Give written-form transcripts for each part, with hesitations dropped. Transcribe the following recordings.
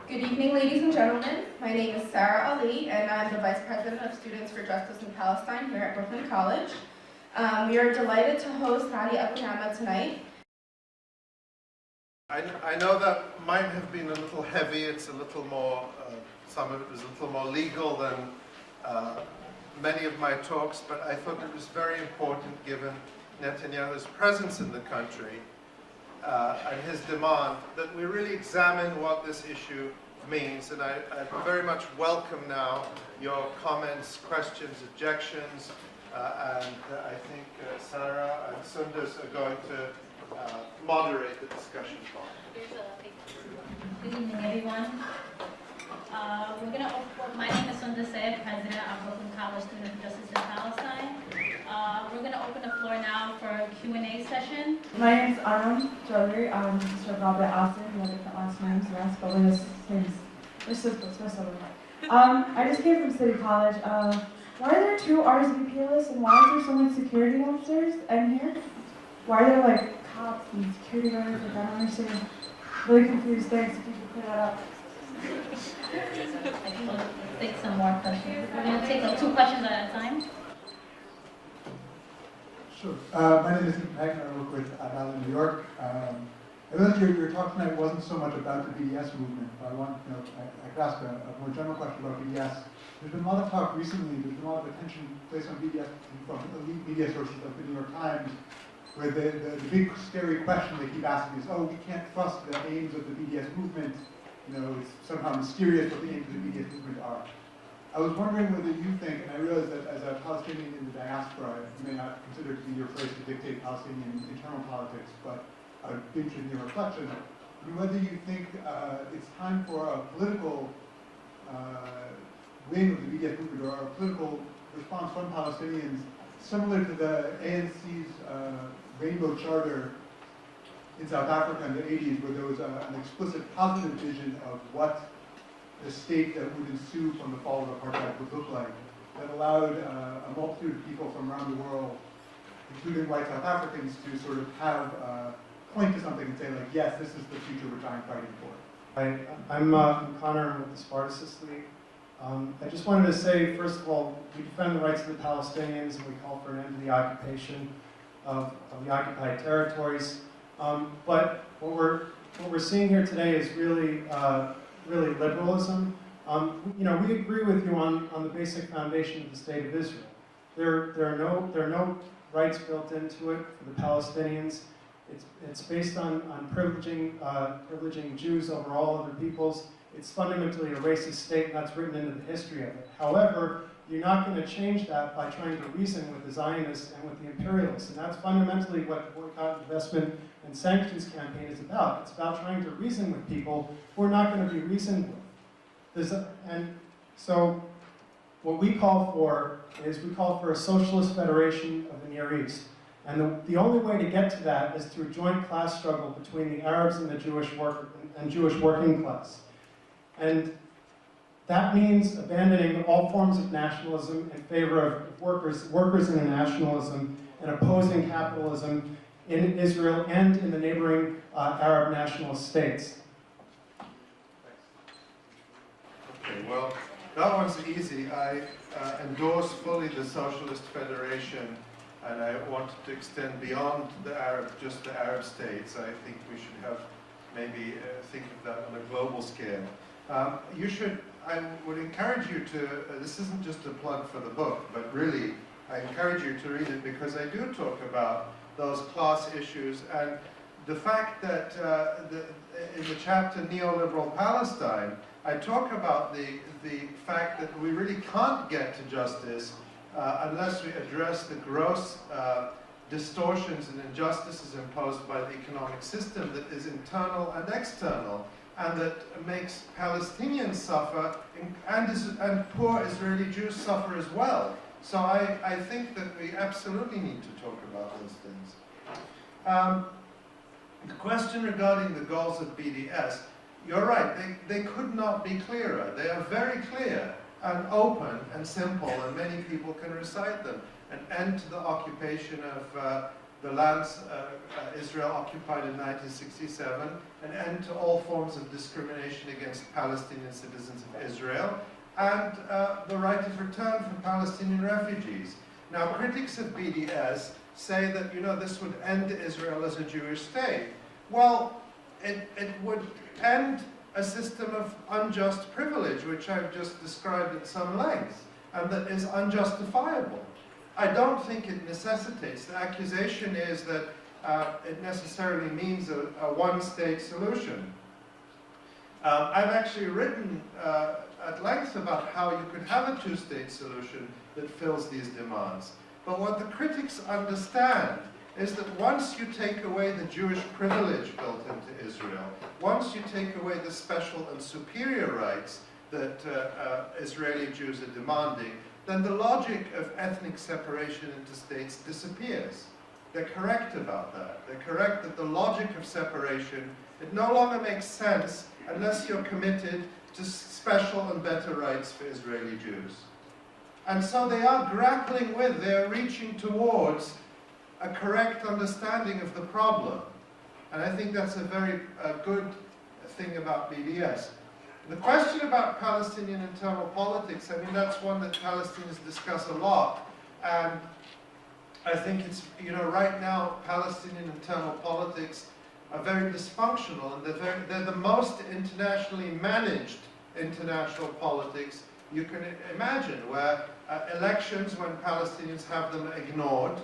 Good evening, ladies and gentlemen. My name is Sarah Ali, and I'm the Vice President of Students for Justice in Palestine here at Brooklyn College. We are delighted to host Hadi Abunimah tonight. I know that might have been a little heavy. It's a little more, some of it was a little more legal than many of my talks, but I thought it was very important given Netanyahu's presence in the country and his demand that we really examine what this issue means. And I very much welcome now your comments, questions, objections, and I think Sarah and Sundus are going to moderate the discussion. Good evening, everyone. My name is Sundus, President of Brooklyn College Students for Justice in Palestine. We're going to open the floor now for a Q&A session. My name is Anand Chaudhary. I'm sister of Robert Austin. We have different last names, yes, but we're sisters. I just came from City College. Why are there two RSVP lists and why is there so much security downstairs and here? Why are there like cops and security guards? Like, I don't understand. Really confused. Thanks if you could clear that up. I think we'll take some more questions. We're going to take like 2 questions at a time. Sure. My name is Ethan Hagner. I work with Abunimah in New York. I know that your talk tonight wasn't so much about the BDS movement, but I could ask a more general question about BDS. There's been a lot of talk recently, there's been a lot of attention placed on BDS from elite media sources like the New York Times, where the big scary question they keep asking is, oh, we can't trust the aims of the BDS movement. You know, it's somehow mysterious what the aims of the BDS movement are. I was wondering whether you think, and I realize that as a Palestinian in the diaspora, you may not consider it to be your place to dictate Palestinian internal politics, but I'd be interested in your reflection. I mean, whether you think it's time for a political wing of the BDS movement or a political response from Palestinians similar to the ANC's Rainbow Charter in South Africa in the 80s, where there was an explicit positive vision of what the state that would ensue from the fall of apartheid would look like, that allowed a multitude of people from around the world, including white South Africans, to sort of have point to something and say, like, yes, this is the future which I'm fighting for. I'm Connor, I'm with the Spartacist League. I just wanted to say, first of all, we defend the rights of the Palestinians and we call for an end to the occupation of the occupied territories. But what we're seeing here today is really liberalism. We agree with you on the basic foundation of the state of Israel. There are no rights built into it for the Palestinians. It's based on privileging Jews over all other peoples. It's fundamentally a racist state, and that's written into the history of it. However, you're not going to change that by trying to reason with the Zionists and with the imperialists, and that's fundamentally what the boycott, investment, and sanctions campaign is about. It's about trying to reason with people who are not going to be reasoned with. And so what we call for is a socialist federation of the Near East. And the only way to get to that is through joint class struggle between the Arabs and the Jewish working class. And that means abandoning all forms of nationalism in favor of workers in nationalism, and opposing capitalism in Israel and in the neighboring Arab nationalist states. Okay, well, that one's easy. I endorse fully the Socialist Federation, and I wanted to extend beyond just the Arab states. I think we should have maybe think of that on a global scale. I would encourage you to, this isn't just a plug for the book, but really I encourage you to read it because I do talk about those class issues and the fact that in the chapter Neoliberal Palestine, I talk about the fact that we really can't get to justice unless we address the gross distortions and injustices imposed by the economic system that is internal and external, and that makes Palestinians suffer, and poor Israeli Jews suffer as well. So I think that we absolutely need to talk about those things. The question regarding the goals of BDS, you're right, they could not be clearer. They are very clear and open and simple, and many people can recite them. An end to the occupation of the lands Israel occupied in 1967, an end to all forms of discrimination against Palestinian citizens of Israel, and the right of return for Palestinian refugees. Now, critics of BDS say that, this would end Israel as a Jewish state. Well, it would end a system of unjust privilege, which I've just described at some length, and that is unjustifiable. I don't think it necessitates. The accusation is that it necessarily means a one-state solution. I've actually written at length about how you could have a two-state solution that fills these demands. But what the critics understand is that once you take away the Jewish privilege built into Israel, once you take away the special and superior rights that Israeli Jews are demanding, then the logic of ethnic separation into states disappears. They're correct about that. They're correct that the logic of separation, it no longer makes sense unless you're committed to special and better rights for Israeli Jews. And so they are grappling with, they're reaching towards a correct understanding of the problem. And I think that's a very good thing about BDS. The question about Palestinian internal politics, I mean, that's one that Palestinians discuss a lot. And I think it's, right now, Palestinian internal politics are very dysfunctional, and they're the most internationally managed international politics you can imagine, where elections, when Palestinians have them, are ignored,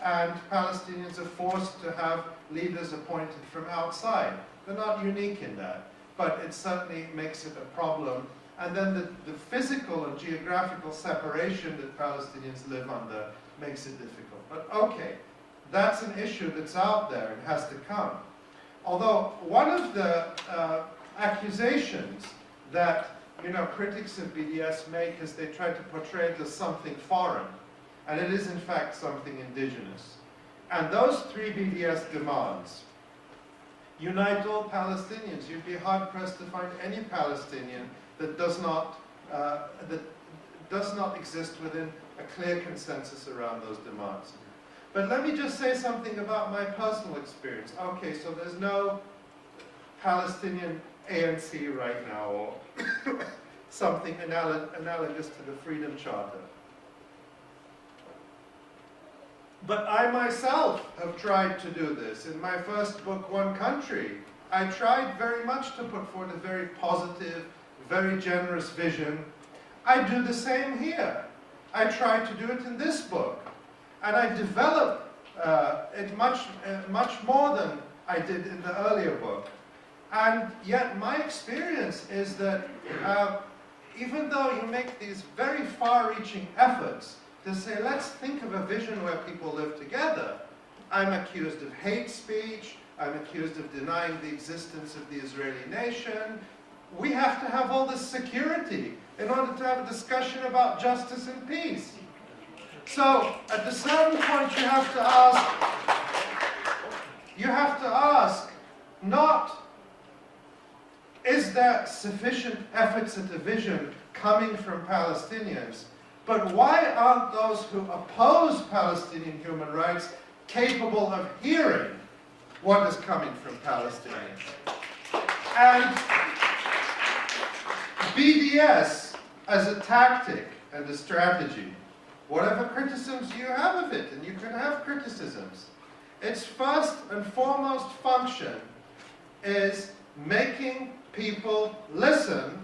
and Palestinians are forced to have leaders appointed from outside. They're not unique in that, but it certainly makes it a problem. And then the physical and geographical separation that Palestinians live under makes it difficult. But okay, that's an issue that's out there and has to come. Although one of the accusations that critics of BDS make is they try to portray it as something foreign, and it is in fact something indigenous. And those three BDS demands: unite all Palestinians. You'd be hard-pressed to find any Palestinian that does not exist within a clear consensus around those demands. But let me just say something about my personal experience. Okay, so there's no Palestinian ANC right now, or something analogous to the Freedom Charter. But I myself have tried to do this. In my first book, One Country, I tried very much to put forward a very positive, very generous vision. I do the same here. I try to do it in this book. And I develop it much more than I did in the earlier book. And yet my experience is that even though you make these very far-reaching efforts to say, let's think of a vision where people live together, I'm accused of hate speech, I'm accused of denying the existence of the Israeli nation. We have to have all this security in order to have a discussion about justice and peace. So, at a certain point you have to ask, not, is there sufficient efforts at a vision coming from Palestinians, but why aren't those who oppose Palestinian human rights capable of hearing what is coming from Palestinians? And BDS as a tactic and a strategy, whatever criticisms you have of it, and you can have criticisms, its first and foremost function is making people listen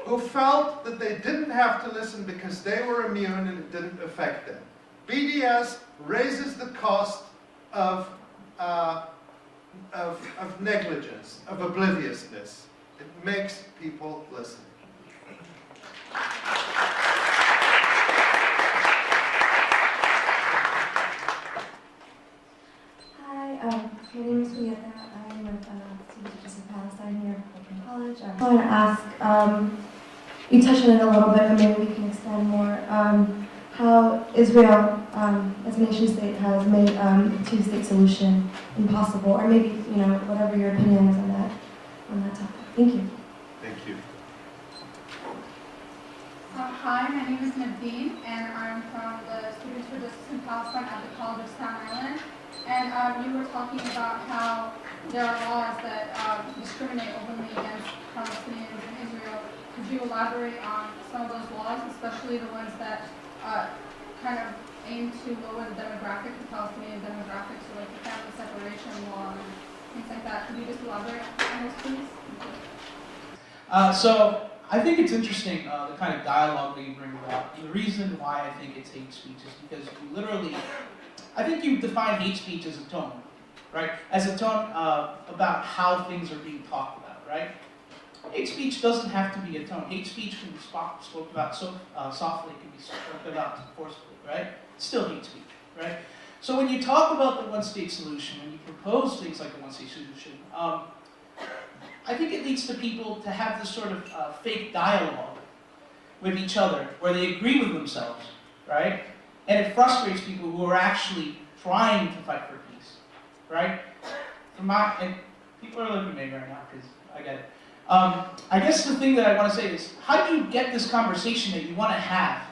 who felt that they didn't have to listen because they were immune and it didn't affect them. BDS raises the cost of negligence, of obliviousness. It makes people listen. Hi, my name is Julieta. I'm with Students for Justice in Palestine here at Brooklyn College. I want to ask, you touched on it a little bit, but maybe we can extend more, how Israel, as a nation state, has made a two-state solution impossible, or maybe, whatever your opinion is on that topic. Thank you. Thank you. Hi, my name is Naveen, and I'm from the Students for Justice in Palestine at the College of Staten Island. And you were talking about how there are laws that discriminate openly against Palestinians in Israel. Could you elaborate on some of those laws, especially the ones that kind of aim to lower the demographics, the Palestinian demographics, so like the family separation law and things like that? Could you just elaborate on those, please? So I think it's interesting, the kind of dialogue that you bring about. The reason why I think it's hate speech is because you literally, I think you define hate speech as a tone, right? As a tone about how things are being talked about, right? Hate speech doesn't have to be a tone. Hate speech can be spoken about so softly, it can be spoken about forcefully, right? It's still hate speech, right? So when you talk about the one-state solution, when you propose things like the one-state solution, I think it leads to people to have this sort of fake dialogue with each other, where they agree with themselves, right? And it frustrates people who are actually trying to fight for peace, right? And people are looking at me right now because I get it. I guess the thing that I want to say is, how do you get this conversation that you want to have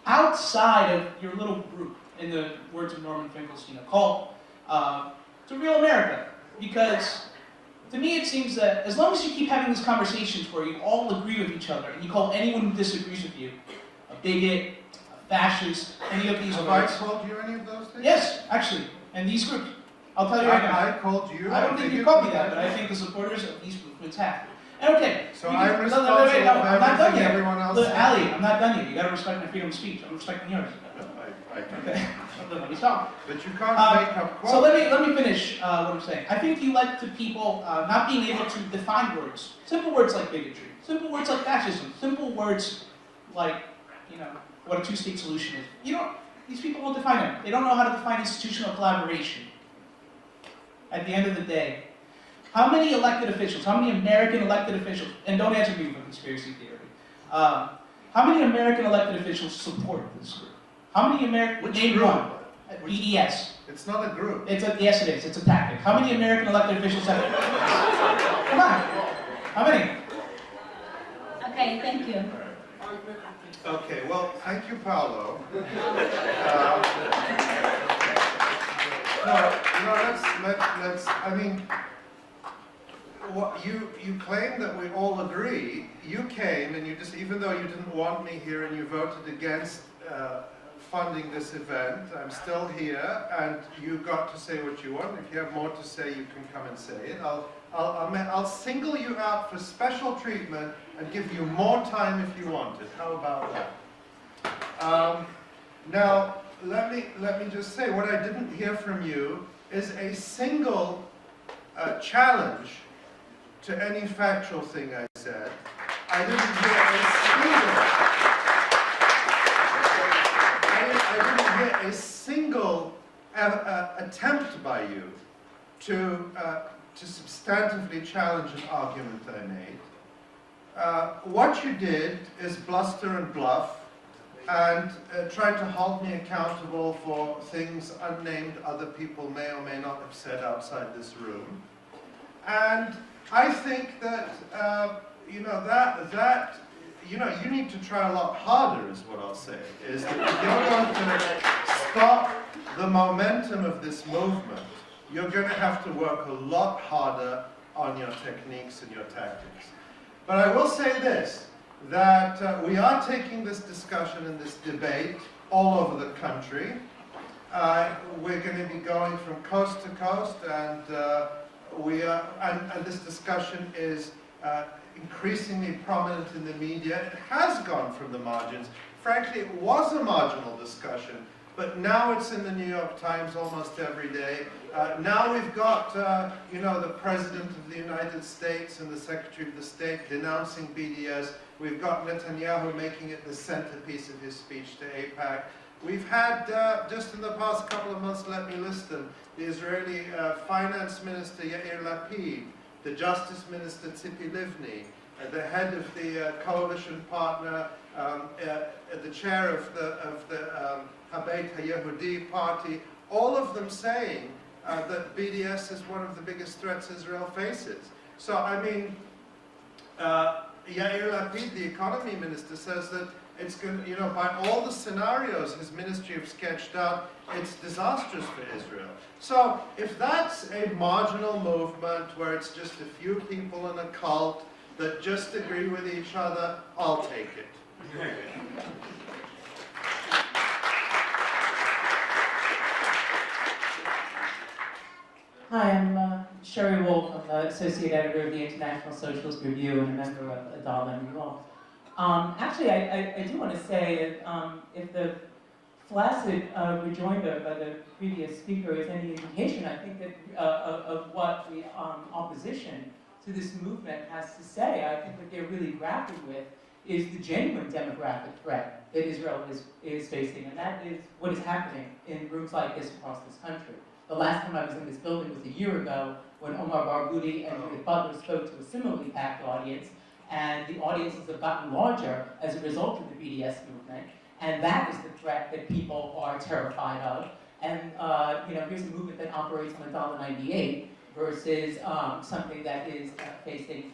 outside of your little group, in the words of Norman Finkelstein, called to real America? Because to me it seems that as long as you keep having these conversations where you all agree with each other, and you call anyone who disagrees with you a bigot, a fascist, any of these Have words. I called you any of those things? Yes, actually, and these groups. I'll tell you right now. I called you. I don't think you called me that, but I think the supporters of these movements have. And okay. So you I'm can- responsible no, wait, no, for I'm not done everything yet. everyone else Look, says. Ali, I'm not done yet. You gotta respect my freedom of speech. I'm respecting yours. Okay. Let me stop. But you can't make up quotes. So let me finish what I'm saying. I think you led to people not being able to define words. Simple words like bigotry. Simple words like fascism. Simple words like, what a two-state solution is. These people won't define them. They don't know how to define institutional collaboration. At the end of the day, how many elected officials, how many American elected officials, and don't answer me with a conspiracy theory, how many American elected officials support this group? How many American, Which name group? one, BDS. It's not a group. Yes it is, it's a tactic. How many American elected officials have it? Come on, how many? Okay, thank you. Okay, well, thank you, Paolo. Let's, I mean, what you claim that we all agree. You came and you just, even though you didn't want me here and you voted against funding this event, I'm still here and you got to say what you want. If you have more to say, you can come and say it. I'll single you out for special treatment and give you more time if you want it. How about that? Now, let me just say, what I didn't hear from you is a single challenge to any factual thing I said. I didn't hear a single attempt by you to substantively challenge an argument I made. What you did is bluster and bluff and try to hold me accountable for things unnamed other people may or may not have said outside this room. And I think that, you need to try a lot harder is what I'll say, is that if you're going to stop the momentum of this movement, you're going to have to work a lot harder on your techniques and your tactics. But I will say this, that we are taking this discussion and this debate all over the country. We're going to be going from coast to coast, and and this discussion is increasingly prominent in the media. It has gone from the margins. Frankly, it was a marginal discussion, but now it's in the New York Times almost every day. Now we've got, the President of the United States and the Secretary of the State denouncing BDS. We've got Netanyahu making it the centerpiece of his speech to AIPAC. We've had, just in the past couple of months, let me list them, the Israeli Finance Minister Yair Lapid, the Justice Minister Tzipi Livni, the head of the coalition partner, the chair of the Habeit HaYehudi party, all of them saying that BDS is one of the biggest threats Israel faces. So, I mean, Yair Lapid, the economy minister, says that it's going to, you know, by all the scenarios his ministry have sketched out, it's disastrous for Israel. So if that's a marginal movement where it's just a few people in a cult that just agree with each other, I'll take it. Hi, I'm Sherry Wolf. I'm the Associate Editor of the International Socialist Review and a member of Adala New York. Actually, I do want to say that if the flaccid rejoinder by the previous speaker is any indication, I think that of what the opposition to this movement has to say, I think what they're really grappling with is the genuine demographic threat that Israel is facing, and that is what is happening in rooms like this across this country. The last time I was in this building was a year ago when Omar Barghouti and Judith Butler spoke to a similarly packed audience, and the audiences have gotten larger as a result of the BDS movement, and that is the threat that people are terrified of. And you know, here's a movement that operates on $1.98 versus something that is facing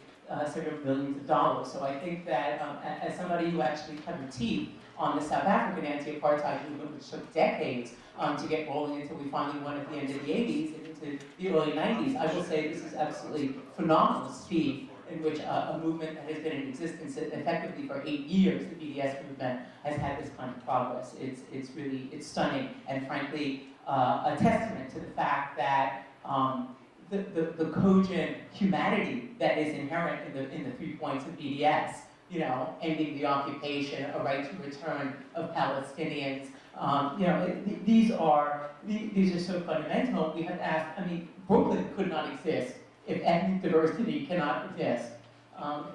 several billions of dollars. So I think that as somebody who actually cut her teeth on the South African anti-apartheid movement, which took decades to get rolling until we finally won at the end of the 80s and into the early 90s, I will say this is absolutely phenomenal speed in which a movement that has been in existence effectively for 8 years, the BDS movement, has had this kind of progress. It's really stunning, and frankly a testament to the fact that the cogent humanity that is inherent in the 3 points of BDS, you know, ending the occupation, a right to return of Palestinians, you know, these are so fundamental. We have to ask, I mean, Brooklyn could not exist if ethnic diversity cannot exist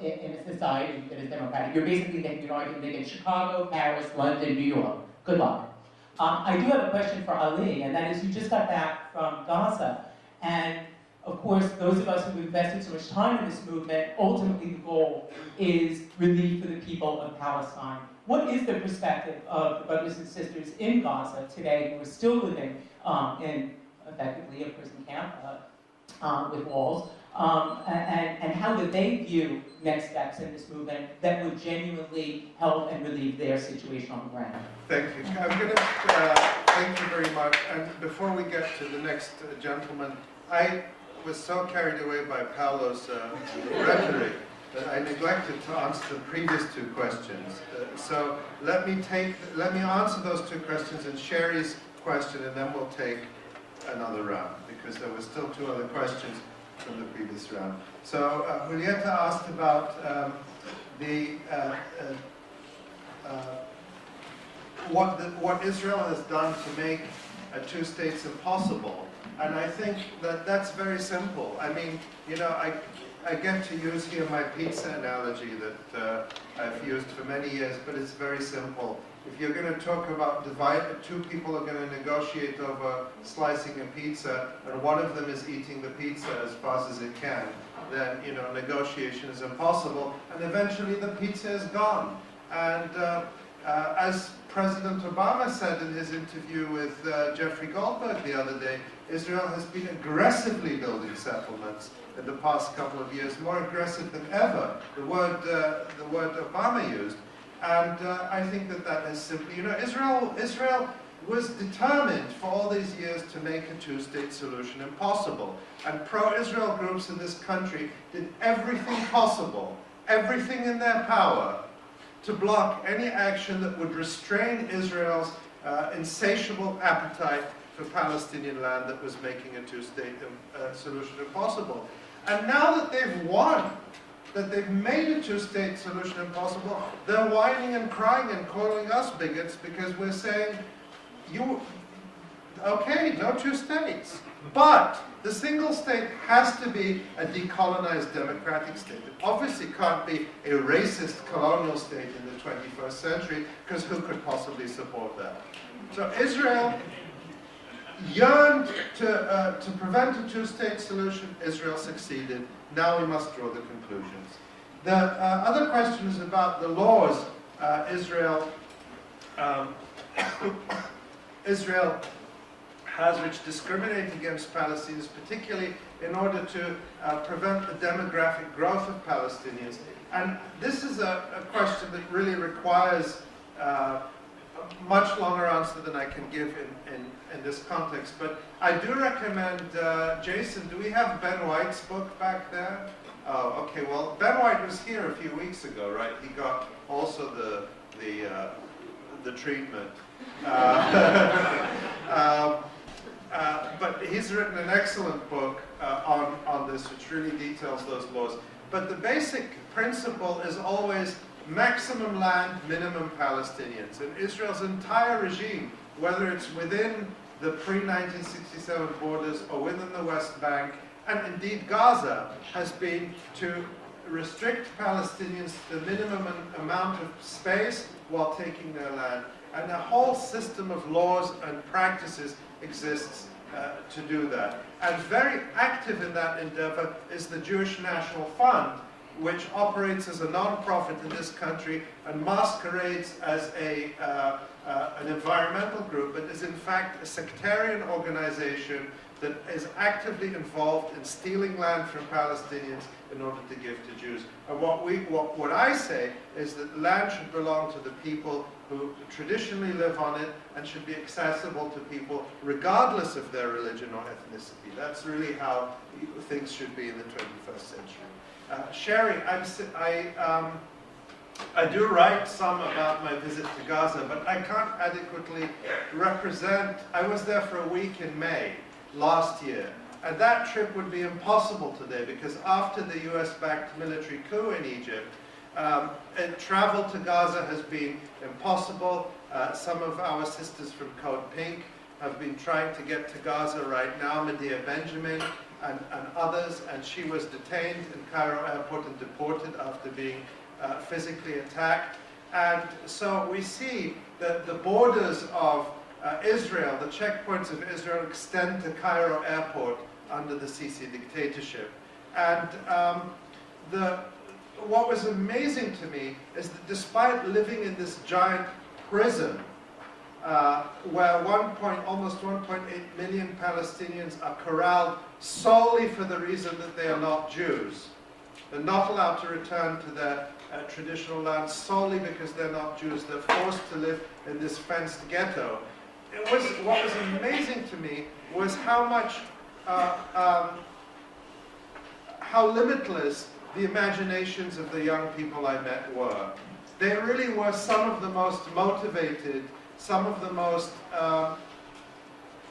in a society that is democratic. You're basically making an argument against Chicago, Paris, London, New York. Good luck. I do have a question for Ali, and that is, you just got back from Gaza, and of course, those of us who've invested so much time in this movement, ultimately the goal is relief for the people of Palestine. What is the perspective of the brothers and sisters in Gaza today who are still living in, effectively, a prison camp with walls, and how do they view next steps in this movement that would genuinely help and relieve their situation on the ground? Thank you. I'm going to thank you very much. And before we get to the next gentleman, I was so carried away by Paolo's rhetoric that I neglected to answer the previous 2 questions. So let me answer those 2 questions and Sherry's question, and then we'll take another round, because there were still 2 other questions from the previous round. So Julieta asked about what Israel has done to make 2 states impossible. And I think that that's very simple. I mean, you know, I get to use here my pizza analogy that I've used for many years, but it's very simple. If you're going to talk about 2 people are going to negotiate over slicing a pizza, and one of them is eating the pizza as fast as it can, then, you know, negotiation is impossible, and eventually the pizza is gone. And as President Obama said in his interview with Jeffrey Goldberg the other day, Israel has been aggressively building settlements in the past couple of years, more aggressive than ever, the word Obama used. And I think that is simply, you know, Israel was determined for all these years to make a 2-state solution impossible. And pro-Israel groups in this country did everything possible, everything in their power, to block any action that would restrain Israel's insatiable appetite for Palestinian land that was making a 2-state solution impossible. And now that they've won, that they've made a 2-state solution impossible, they're whining and crying and calling us bigots because we're saying, okay, no 2 states. But the single state has to be a decolonized democratic state. It obviously can't be a racist colonial state in the 21st century, because who could possibly support that? So Israel yearned to prevent a 2-state solution. Israel succeeded. Now we must draw the conclusions. The other question is about the laws Israel has, which discriminate against Palestinians, particularly in order to prevent the demographic growth of Palestinians. And this is a question that really requires much longer answer than I can give in this context. But I do recommend, Jason, do we have Ben White's book back there? Oh, okay, well, Ben White was here a few weeks ago, right? He got also the treatment. But he's written an excellent book on this, which really details those laws. But the basic principle is always maximum land, minimum Palestinians. And Israel's entire regime, whether it's within the pre-1967 borders or within the West Bank, and indeed Gaza, has been to restrict Palestinians to the minimum amount of space while taking their land. And a whole system of laws and practices exists to do that. And very active in that endeavor is the Jewish National Fund, which operates as a non-profit in this country and masquerades as an environmental group, but is in fact a sectarian organization that is actively involved in stealing land from Palestinians in order to give to Jews. And what I say is that land should belong to the people who traditionally live on it and should be accessible to people regardless of their religion or ethnicity. That's really how things should be in the 21st century. Sherry, I do write some about my visit to Gaza, but I can't adequately represent. I was there for a week in May last year, and that trip would be impossible today because after the US-backed military coup in Egypt, travel to Gaza has been impossible. Some of our sisters from Code Pink have been trying to get to Gaza right now, Medea Benjamin and others, and she was detained in Cairo airport and deported after being physically attacked. And so we see that the borders of Israel, the checkpoints of Israel, extend to Cairo airport under the Sisi dictatorship. And what was amazing to me is that despite living in this giant prison, where almost 1.8 million Palestinians are corralled solely for the reason that they are not Jews. They're not allowed to return to their traditional land solely because they're not Jews. They're forced to live in this fenced ghetto. What was amazing to me was how much, how limitless the imaginations of the young people I met were. They really were some of the most motivated, some of the most, I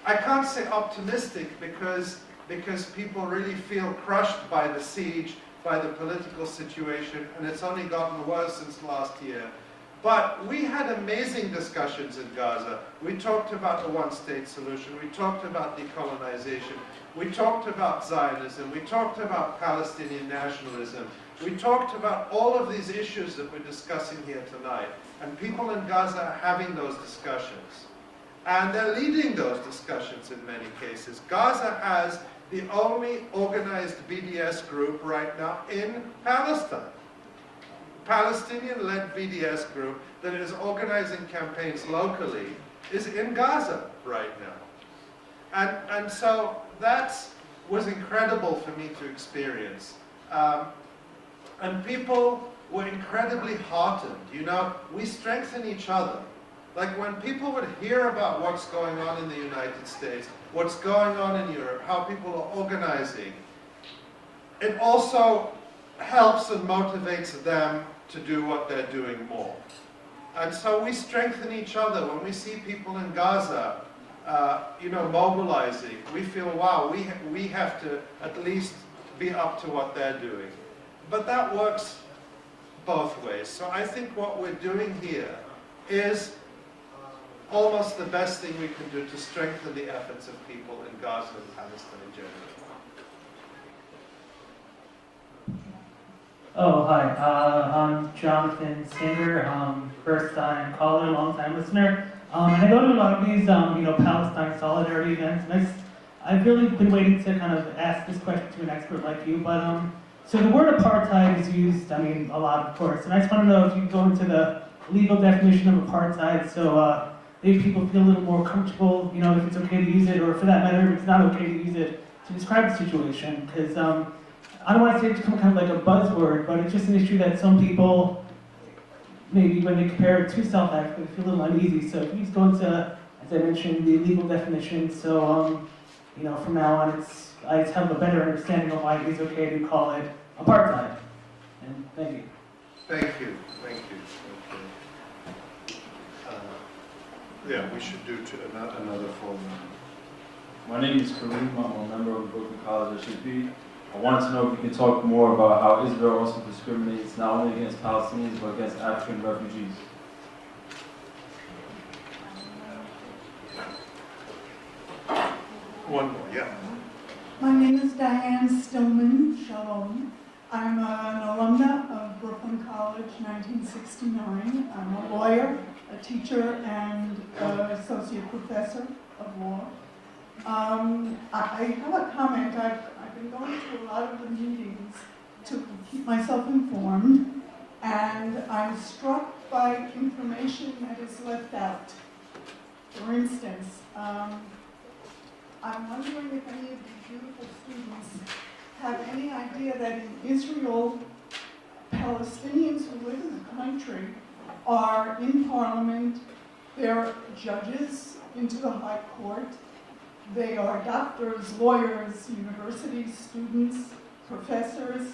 can't say optimistic because people really feel crushed by the siege, by the political situation, and it's only gotten worse since last year. But we had amazing discussions in Gaza. We talked about the one-state solution. We talked about decolonization. We talked about Zionism. We talked about Palestinian nationalism. We talked about all of these issues that we're discussing here tonight. And people in Gaza are having those discussions. And they're leading those discussions in many cases. Gaza has the only organized BDS group right now in Palestine. Palestinian-led BDS group that is organizing campaigns locally is in Gaza right now. And so that was incredible for me to experience. And people were incredibly heartened. You know, we strengthen each other. Like when people would hear about what's going on in the United States, what's going on in Europe, how people are organizing, it also helps and motivates them to do what they're doing more. And so we strengthen each other. When we see people in Gaza, mobilizing, we feel, wow, we have to at least be up to what they're doing. But that works both ways. So I think what we're doing here is almost the best thing we can do to strengthen the efforts of people in Gaza and Palestine in general. Oh, hi. I'm Jonathan Singer, first-time caller, long-time listener. And I go to a lot of these, Palestine solidarity events, and I've really been waiting to kind of ask this question to an expert like you. But so the word apartheid is used, a lot, of course. And I just want to know if you go into the legal definition of apartheid, so maybe people feel a little more comfortable, if it's okay to use it, or for that matter, if it's not okay to use it to describe the situation, because. I don't want to say it's become kind of like a buzzword, but it's just an issue that some people, maybe when they compare it to South Africa, they feel a little uneasy. So if you go into, as I mentioned, the legal definition, so you know, from now on, I have a better understanding of why it is okay to call it apartheid. And thank you. Thank you. Thank you. Yeah, we should do another form. My name is Kareem. I'm a member of Brooklyn College SHP. I wanted to know if you could talk more about how Israel also discriminates not only against Palestinians but against African refugees. One more, yeah. My name is Diane Stillman. Shalom. I'm an alumna of Brooklyn College, 1969. I'm a lawyer, a teacher, and an associate professor of law. I have a comment. I've been going to a lot of the meetings to keep myself informed, and I'm struck by information that is left out. For instance, I'm wondering if any of these beautiful students have any idea that in Israel, Palestinians who live in the country are in parliament, they're judges into the high court, they are doctors, lawyers, university students, professors.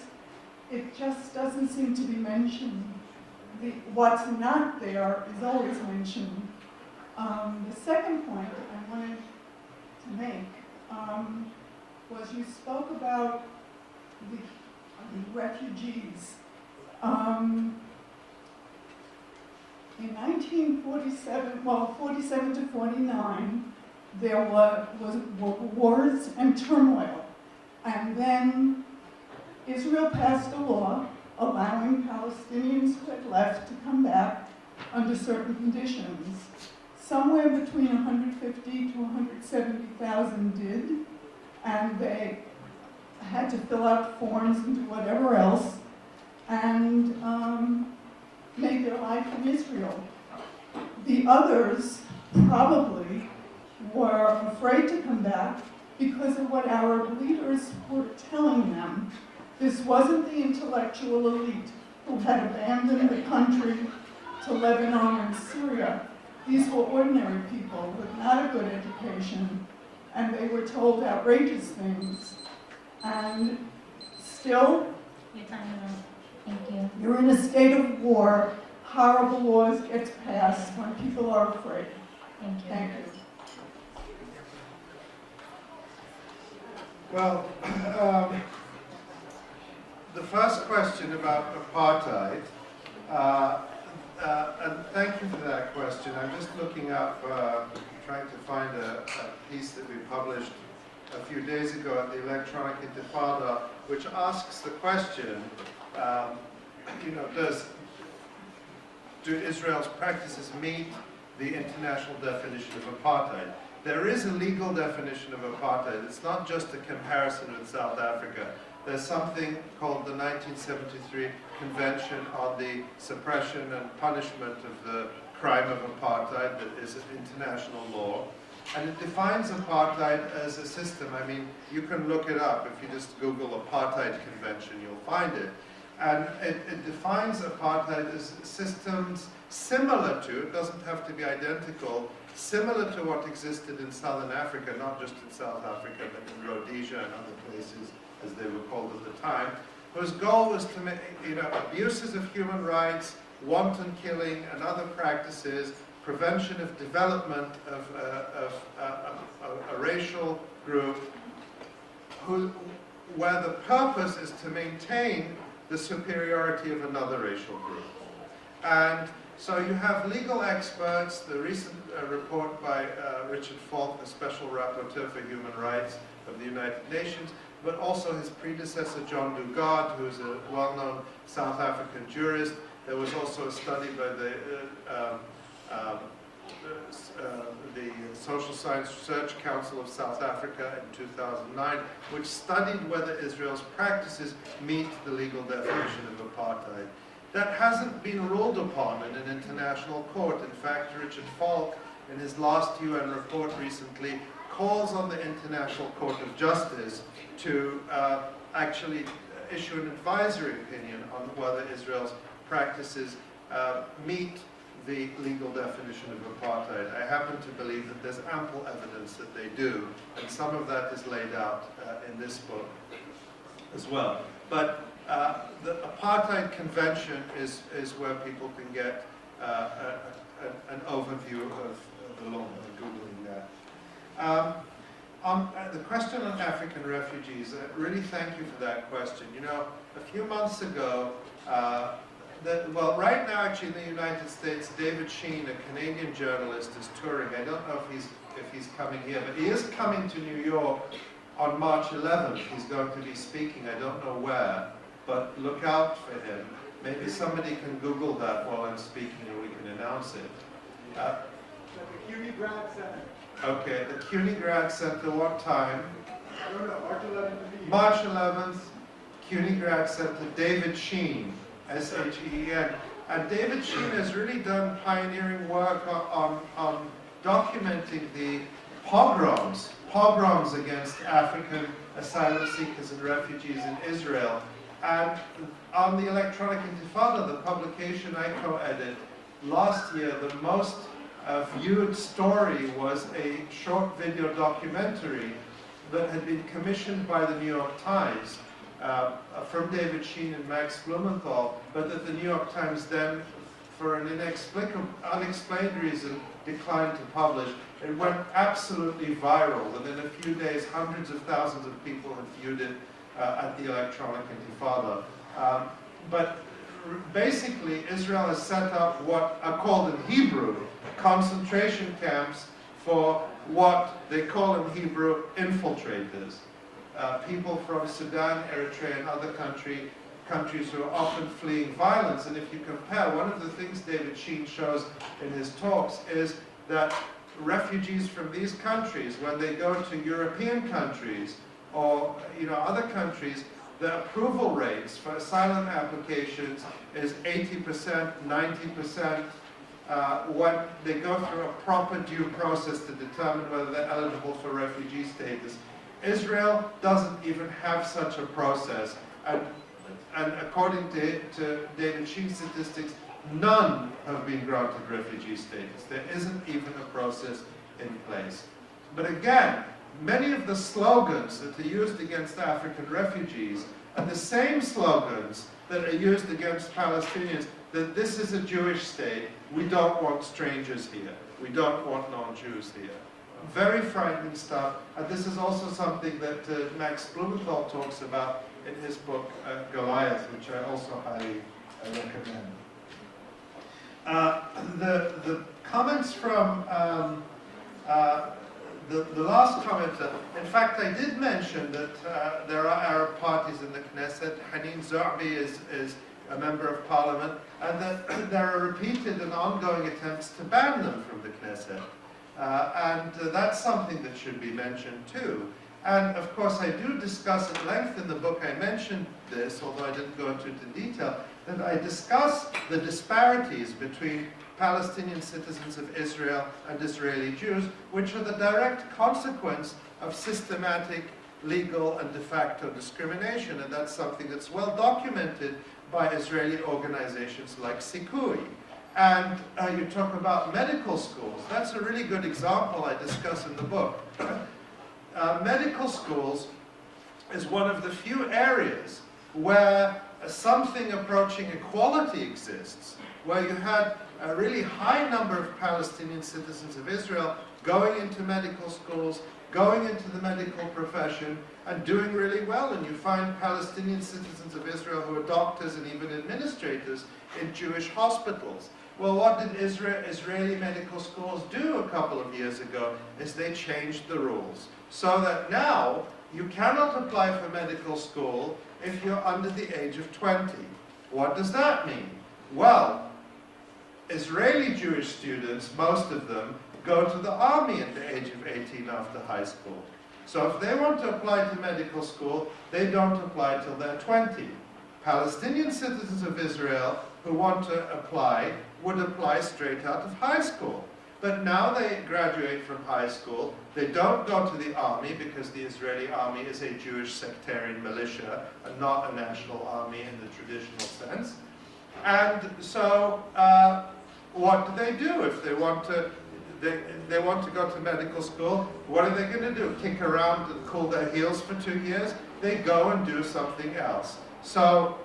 It just doesn't seem to be mentioned. What's not there is always mentioned. The second point I wanted to make was you spoke about the refugees. In 1947, well, 47 to 49, there was wars and turmoil. And then Israel passed a law allowing Palestinians who had left to come back under certain conditions. Somewhere between 150 to 170,000 did, and they had to fill out forms and do whatever else, and made their life in Israel. The others probably were afraid to come back because of what Arab leaders were telling them. This wasn't the intellectual elite who had abandoned the country to Lebanon and Syria. These were ordinary people with not a good education, and they were told outrageous things. And still, Your time is up. Thank you. you're in a state of war, horrible laws get passed when people are afraid. Thank you. Thank you. Well, the first question about apartheid, and thank you for that question. I'm just looking up, trying to find a piece that we published a few days ago at the Electronic Intifada, which asks the question, do Israel's practices meet the international definition of apartheid? There is a legal definition of apartheid. It's not just a comparison with South Africa. There's something called the 1973 Convention on the Suppression and Punishment of the Crime of Apartheid that is an international law. And it defines apartheid as a system. I mean, you can look it up. If you just Google apartheid convention, you'll find it. And it defines apartheid as systems similar to, it doesn't have to be identical, similar to what existed in Southern Africa, not just in South Africa, but in Rhodesia and other places, as they were called at the time, whose goal was to make, abuses of human rights, wanton killing, and other practices, prevention of development of a racial group, where the purpose is to maintain the superiority of another racial group. And so you have legal experts, the recent report by Richard Falk, the Special Rapporteur for Human Rights of the United Nations, but also his predecessor, John Dugard, who is a well-known South African jurist. There was also a study by the Social Science Research Council of South Africa in 2009, which studied whether Israel's practices meet the legal definition of apartheid. That hasn't been ruled upon in an international court. In fact, Richard Falk, in his last UN report recently, calls on the International Court of Justice to actually issue an advisory opinion on whether Israel's practices meet the legal definition of apartheid. I happen to believe that there's ample evidence that they do, and some of that is laid out in this book as well. But the Apartheid Convention is where people can get an overview of the law, Googling that. On the question on African refugees, really thank you for that question. You know, a few months ago, well, right now, actually, in the United States, David Sheen, a Canadian journalist, is touring. I don't know if he's coming here, but he is coming to New York on March 11th. He's going to be speaking. I don't know where, but look out for him. Maybe somebody can Google that while I'm speaking, and we can announce it. The CUNY Grad Center. Okay, the CUNY Grad Center. What time? I don't know. March 11th. March 11th, CUNY Grad Center. David Sheen. S-H-E-E-N. And David Sheen has really done pioneering work on documenting the pogroms against African asylum seekers and refugees in Israel. And on the Electronic Intifada, the publication I co-edit, last year the most viewed story was a short video documentary that had been commissioned by the New York Times from David Sheen and Max Blumenthal, but that the New York Times then, for an unexplained reason, declined to publish. It went absolutely viral. Within a few days, hundreds of thousands of people had viewed it at the Electronic Intifada. But basically, Israel has set up what are called in Hebrew concentration camps for what they call in Hebrew infiltrators. People from Sudan, Eritrea, and other countries who are often fleeing violence. And if you compare, one of the things David Sheen shows in his talks is that refugees from these countries, when they go to European countries or other countries, the approval rates for asylum applications is 80%, 90%. When they go through a proper due process to determine whether they're eligible for refugee status. Israel doesn't even have such a process, and according to David Sheen's statistics, none have been granted refugee status. There isn't even a process in place. But again, many of the slogans that are used against African refugees are the same slogans that are used against Palestinians, that this is a Jewish state, we don't want strangers here, we don't want non-Jews here. Very frightening stuff, and this is also something that Max Blumenthal talks about in his book Goliath, which I also highly recommend. The comments from the last commenter, in fact, I did mention that there are Arab parties in the Knesset. Haneen Zoghbi is a member of parliament, and that there are repeated and ongoing attempts to ban them from the Knesset. And that's something that should be mentioned too. And of course, I do discuss at length in the book, I mentioned this, although I didn't go into it in detail, that I discuss the disparities between Palestinian citizens of Israel and Israeli Jews, which are the direct consequence of systematic, legal, and de facto discrimination. And that's something that's well documented by Israeli organizations like Sikui. And you talk about medical schools. That's a really good example I discuss in the book. Medical schools is one of the few areas where something approaching equality exists, where you had a really high number of Palestinian citizens of Israel going into medical schools, going into the medical profession, and doing really well. And you find Palestinian citizens of Israel who are doctors and even administrators in Jewish hospitals. Well, what did Israeli medical schools do a couple of years ago is they changed the rules so that now you cannot apply for medical school if you're under the age of 20. What does that mean? Well, Israeli Jewish students, most of them, go to the army at the age of 18 after high school. So if they want to apply to medical school, they don't apply till they're 20. Palestinian citizens of Israel who want to apply would apply straight out of high school. But now they graduate from high school, they don't go to the army because the Israeli army is a Jewish sectarian militia and not a national army in the traditional sense. And so, what do if they want to? They want to go to medical school. What are they going to do? Kick around and cool their heels for 2 years? They go and do something else. So,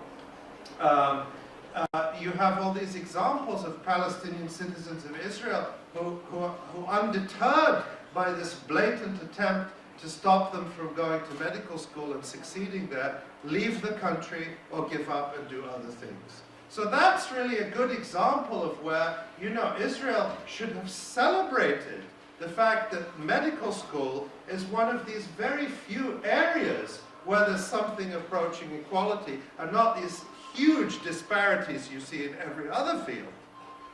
you have all these examples of Palestinian citizens of Israel who undeterred by this blatant attempt to stop them from going to medical school and succeeding there, leave the country or give up and do other things. So that's really a good example of where, you know, Israel should have celebrated the fact that medical school is one of these very few areas where there's something approaching equality and not these huge disparities you see in every other field.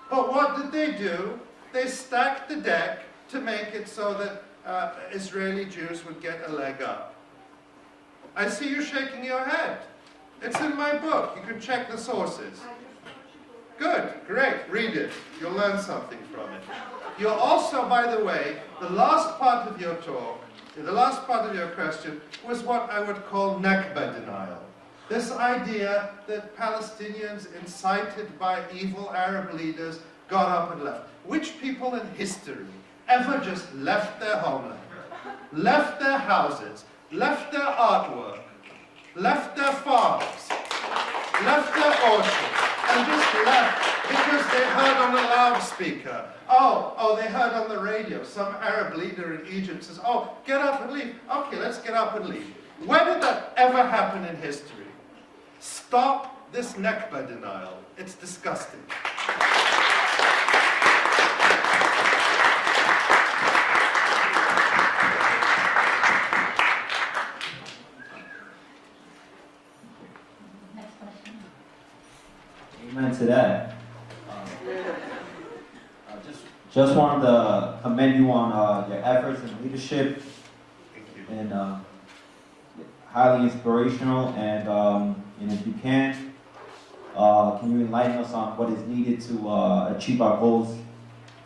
But what did they do? They stacked the deck to make it so that Israeli Jews would get a leg up. I see you shaking your head. It's in my book. You can check the sources. Good, great, read it. You'll learn something from it. You'll also, by the way, the last part of your talk, the last part of your question was what I would call Nakba denial. This idea that Palestinians, incited by evil Arab leaders, got up and left. Which people in history ever just left their homeland, left their houses, left their artwork, left their farms, left their orchards, and just left because they heard on a loudspeaker? Oh, they heard on the radio, some Arab leader in Egypt says, oh, get up and leave. Okay, let's get up and leave. When did that ever happen in history? Stop this Nakba denial. It's disgusting. Next question. Amen to that. Just wanted to commend you on your efforts and leadership. Thank you. And highly inspirational. And if you can you enlighten us on what is needed to achieve our goals,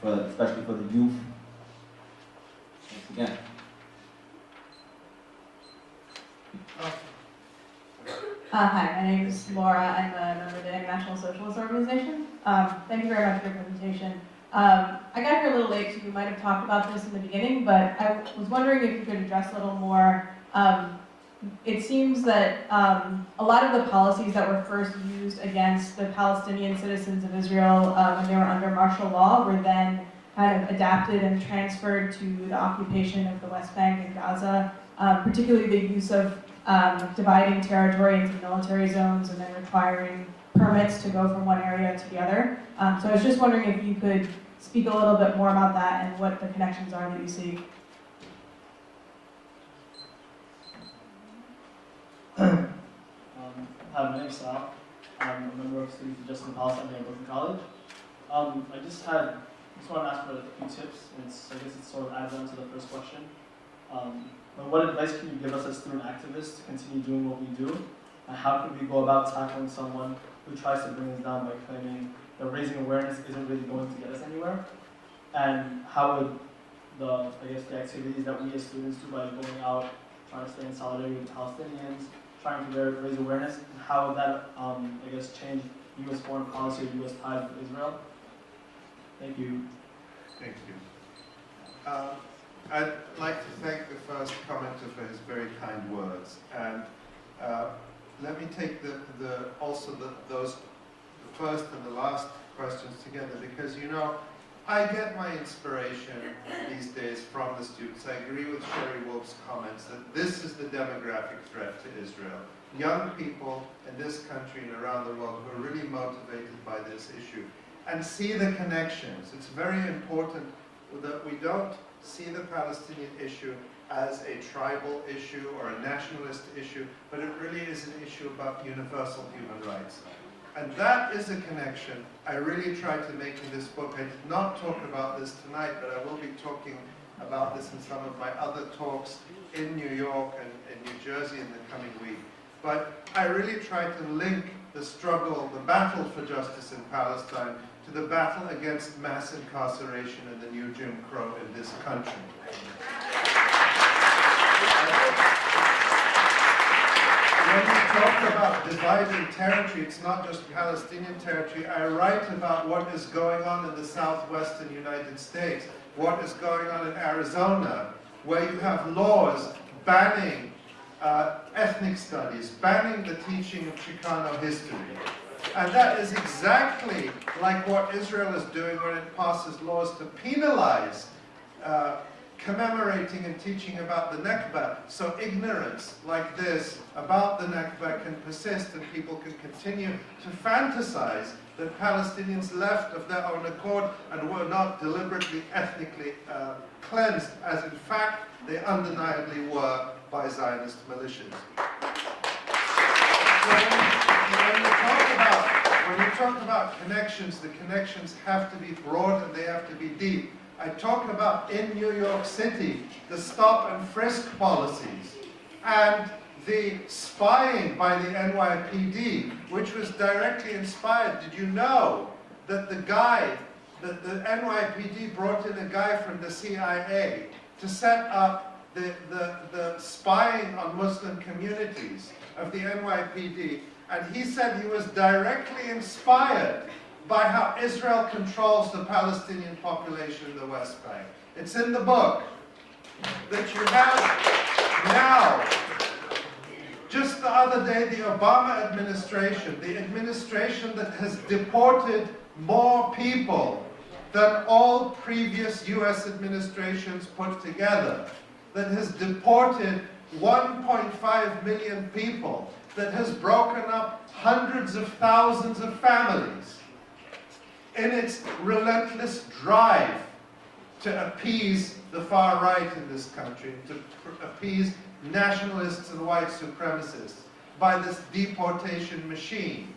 especially for the youth? Thanks again. Hi, my name is Laura. I'm a member of the International Socialist Organization. Thank you very much for your presentation. I got here a little late, so you might have talked about this in the beginning, but I was wondering if you could address a little more. It seems that a lot of the policies that were first used against the Palestinian citizens of Israel when they were under martial law were then kind of adapted and transferred to the occupation of the West Bank and Gaza, particularly the use of dividing territory into military zones and then requiring permits to go from one area to the other. So I was just wondering if you could speak a little bit more about that and what the connections are that you see. Hi, my name is Sal. I'm a member of Students for Justice in Palestine here at Brooklyn College. I just want to ask for a few tips, and I guess it sort of adds on to the first question. What advice can you give us as student activists to continue doing what we do? And how can we go about tackling someone who tries to bring us down by claiming that raising awareness isn't really going to get us anywhere? And how would the activities that we as students do by going out, trying to stay in solidarity with Palestinians, trying to raise awareness, and how would that, change U.S. foreign policy or U.S. ties with Israel? Thank you. Thank you. I'd like to thank the first commenter for his very kind words, and let me take the first and the last questions together, because I get my inspiration these days from the students. I agree with Sherry Wolf's comments that this is the demographic threat to Israel. Young people in this country and around the world who are really motivated by this issue and see the connections. It's very important that we don't see the Palestinian issue as a tribal issue or a nationalist issue, but it really is an issue about universal human rights. And that is a connection I really tried to make in this book. I did not talk about this tonight, but I will be talking about this in some of my other talks in New York and in New Jersey in the coming week. But I really tried to link the struggle, the battle for justice in Palestine, to the battle against mass incarceration and the new Jim Crow in this country. when you talk about dividing territory, it's not just Palestinian territory. I write about what is going on in the southwestern United States, what is going on in Arizona, where you have laws banning ethnic studies, banning the teaching of Chicano history. And that is exactly like what Israel is doing when it passes laws to penalize commemorating and teaching about the Nakba, so ignorance like this about the Nakba can persist and people can continue to fantasize that Palestinians left of their own accord and were not deliberately ethnically cleansed, as in fact they undeniably were by Zionist militias. When you talk about connections, the connections have to be broad and they have to be deep. I talk about, in New York City, the stop and frisk policies and the spying by the NYPD, which was directly inspired. Did you know that the NYPD brought in a guy from the CIA to set up the spying on Muslim communities of the NYPD? And he said he was directly inspired by how Israel controls the Palestinian population in the West Bank. It's in the book that you have now. Just the other day, the Obama administration, the administration that has deported more people than all previous US administrations put together, that has deported 1.5 million people, that has broken up hundreds of thousands of families, in its relentless drive to appease the far right in this country, to appease nationalists and white supremacists by this deportation machine.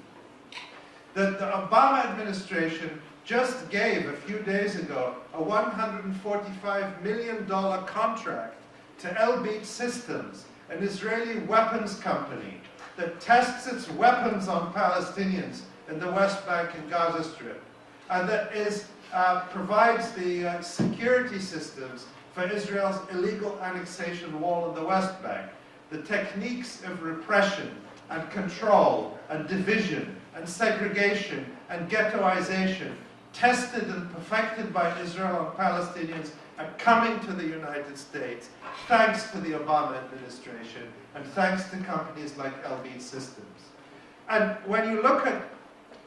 That the Obama administration just gave a few days ago a $145 million contract to Elbit Systems, an Israeli weapons company that tests its weapons on Palestinians in the West Bank and Gaza Strip, and that provides the security systems for Israel's illegal annexation wall in the West Bank, the techniques of repression and control and division and segregation and ghettoization tested and perfected by Israel and Palestinians are coming to the United States thanks to the Obama administration and thanks to companies like Elbit Systems. And when you look at,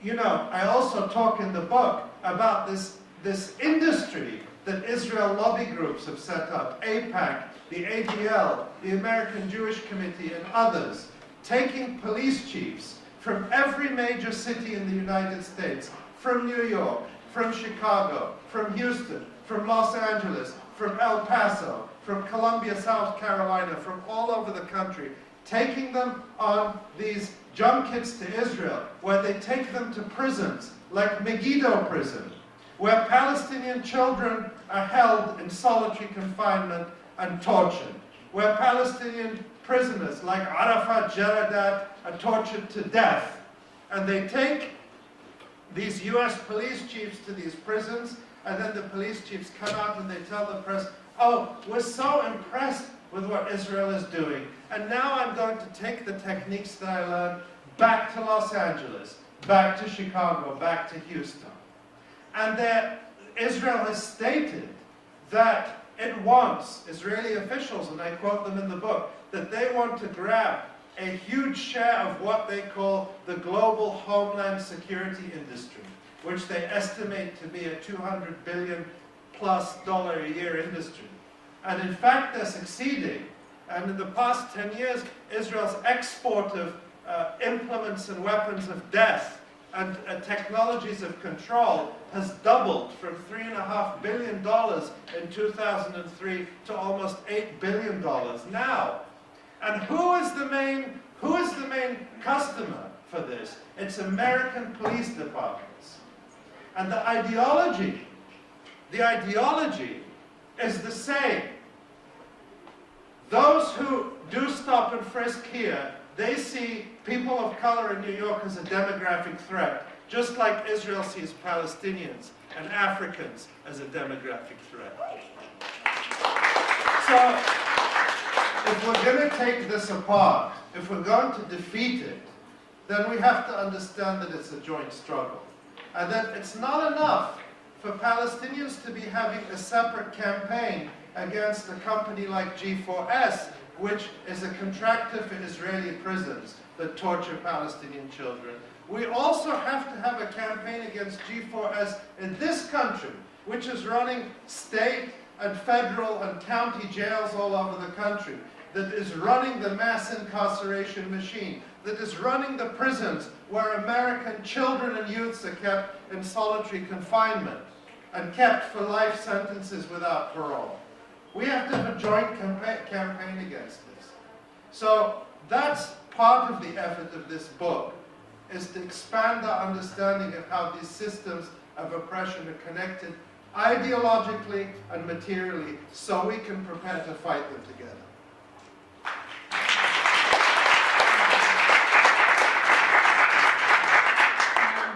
I also talk in the book about this industry that Israel lobby groups have set up, AIPAC, the ADL, the American Jewish Committee, and others, taking police chiefs from every major city in the United States, from New York, from Chicago, from Houston, from Los Angeles, from El Paso, from Columbia, South Carolina, from all over the country, taking them on these junkets to Israel, where they take them to prisons like Megiddo prison, where Palestinian children are held in solitary confinement and tortured, where Palestinian prisoners like Arafat Jaradat are tortured to death. And they take these US police chiefs to these prisons, and then the police chiefs come out and they tell the press, oh, we're so impressed with what Israel is doing, and now I'm going to take the techniques that I learned back to Los Angeles, back to Chicago, back to Houston. And Israel has stated that it wants, Israeli officials, and I quote them in the book, that they want to grab a huge share of what they call the global homeland security industry, which they estimate to be a $200 billion+ a year industry. And in fact, they're succeeding. And in the past 10 years, Israel's export of implements and weapons of death and technologies of control has doubled from $3.5 billion in 2003 to almost $8 billion now. And who is the main customer for this? It's American police departments. And the ideology is the same. Those who do stop and frisk here, they see people of color in New York as a demographic threat, just like Israel sees Palestinians and Africans as a demographic threat. So, if we're going to take this apart, if we're going to defeat it, then we have to understand that it's a joint struggle. And that it's not enough for Palestinians to be having a separate campaign against a company like G4S, which is a contractor for Israeli prisons that torture Palestinian children. We also have to have a campaign against G4S in this country, which is running state and federal and county jails all over the country, that is running the mass incarceration machine, that is running the prisons where American children and youths are kept in solitary confinement and kept for life sentences without parole. We have to have a joint campaign against this. So that's part of the effort of this book, is to expand our understanding of how these systems of oppression are connected ideologically and materially, so we can prepare to fight them together.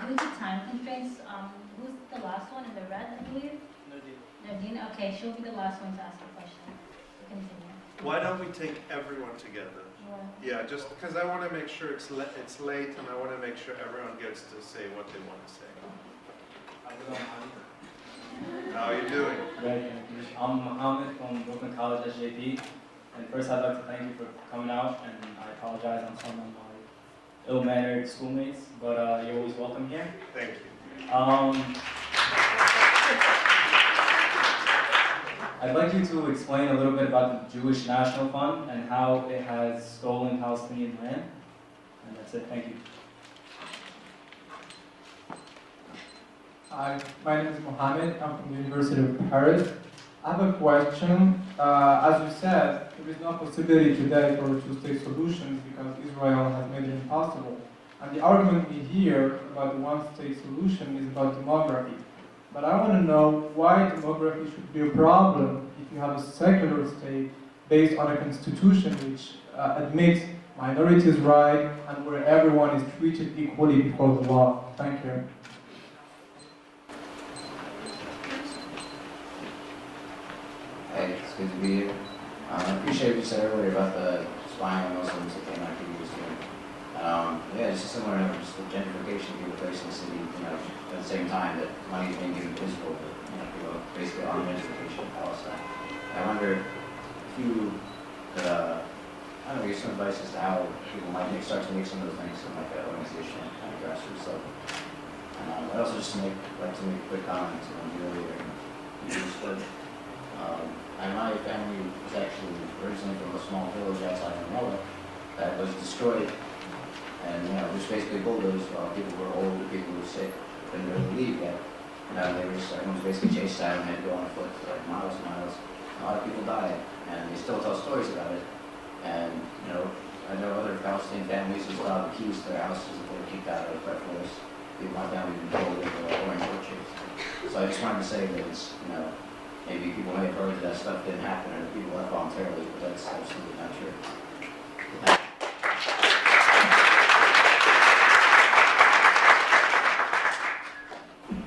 Due to time constraints, who's the last one in the red, I believe? Nadine. Okay, she'll be the last one to ask a question. Continue. Why don't we take everyone together? Yeah, just because I want to make sure it's late, and I want to make sure everyone gets to say what they want to say. How are you doing? Great. I'm Mohammed from Brooklyn College SJP. And first I'd like to thank you for coming out, and I apologize on some of my ill-mannered schoolmates, but you're always welcome here. Thank you. I'd like you to explain a little bit about the Jewish National Fund and how it has stolen Palestinian land. And that's it. Thank you. Hi, my name is Mohammed. I'm from the University of Paris. I have a question. As you said, there is no possibility today for a two-state solution because Israel has made it impossible. And the argument we hear about the one-state solution is about demography. But I want to know why demography should be a problem if you have a secular state based on a constitution which admits minorities' rights and where everyone is treated equally before the law. Thank you. Hey, it's good to be here. I appreciate what you said earlier about the spying on Muslims that came out of the doing. Yeah, it's just similar to just the gentrification people face in the city, at the same time that money is being given to Israel, but, people basically on gentrification of Palestine. I wonder if you could, give some advice as to how people might start to make some of those things from like an organizational kind of grassroots level. I'd also just like to make a quick comment to one earlier. My family was actually originally from a small village outside of Ramallah that was destroyed, and just basically bulldozed while people were old, people were sick, couldn't really leave yet. Everyone was basically chased out and had to go on foot for like miles and miles. A lot of people died, and they still tell stories about it. And I know other Palestinian families who still have the keys to their houses that they were kicked out of right for this. People in my family have been killed or in tortured. So I just wanted to say that it's maybe people may have heard that stuff didn't happen or that people left voluntarily, but that's absolutely not true.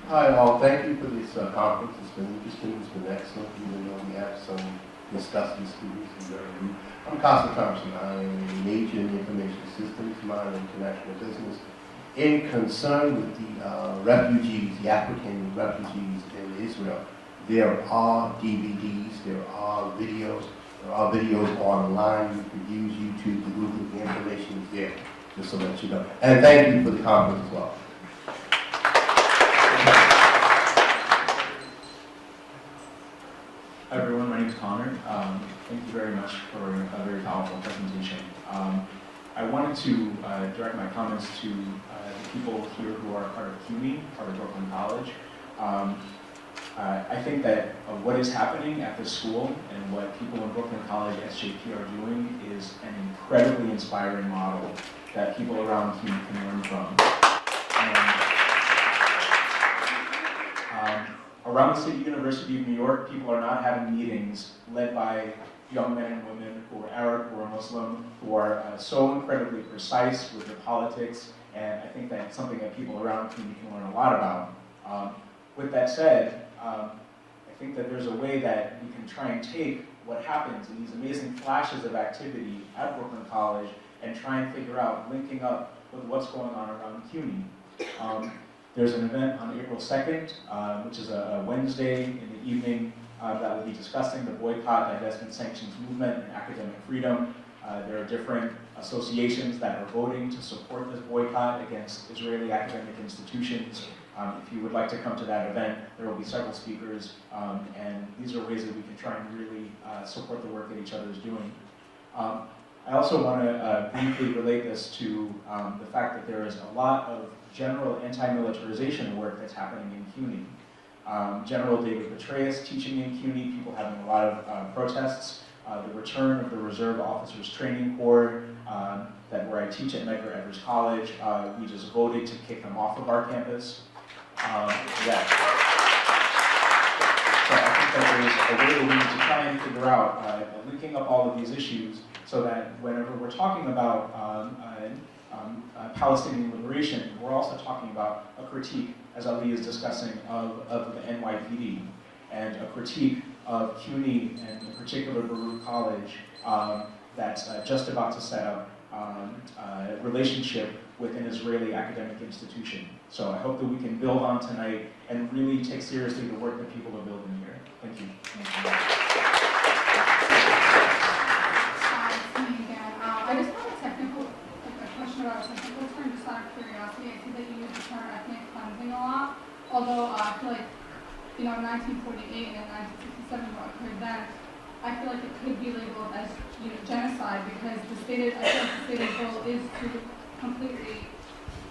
Hi all, thank you for this conference. It's been interesting, it's been excellent, even though we have some disgusting students and very rude. I'm Costa Thompson. I am a major in information systems, minor in international business, in concern with the refugees, the African refugees in Israel. There are DVDs, there are videos online. You can use YouTube to Google, the information is there, just to let you know. And thank you for the conference as well. Hi everyone, my name is Connor. Thank you very much for a very powerful presentation. I wanted to direct my comments to the people here who are part of CUNY, part of Brooklyn College. I think that what is happening at the school and what people in Brooklyn College SJP are doing is an incredibly inspiring model that people around CUNY can learn from. Around the State University of New York, people are not having meetings led by young men and women who are Arab, who are Muslim, who are so incredibly precise with their politics, and I think that's something that people around CUNY can learn a lot about. With that said, I think that there's a way that we can try and take what happens in these amazing flashes of activity at Brooklyn College and try and figure out, linking up with what's going on around CUNY. There's an event on April 2nd, which is a Wednesday in the evening that will be discussing the boycott, divestment, sanctions movement, and academic freedom. There are different associations that are voting to support this boycott against Israeli academic institutions. If you would like to come to that event, there will be several speakers, and these are ways that we can try and really support the work that each other is doing. I also want to briefly relate this to the fact that there is a lot of general anti-militarization work that's happening in CUNY. General David Petraeus teaching in CUNY, people having a lot of protests. The return of the Reserve Officers Training Corps, where I teach at Medgar Evers College, we just voted to kick them off of our campus. Yeah. So I think that there's a way that we need to try and figure out linking up all of these issues so that whenever we're talking about Palestinian liberation, we're also talking about a critique, as Ali is discussing, of the NYPD, and a critique of CUNY, and in particular Baruch College, that's just about to set up a relationship with an Israeli academic institution. So I hope that we can build on tonight and really take seriously the work that people are building here. Thank you. I just have a question about a technical term, just out of curiosity. I see that you use the term ethnic cleansing a lot, although I feel like, 1948 and 1967, what occurred then, I feel like it could be labeled as, genocide, because the stated goal is to completely,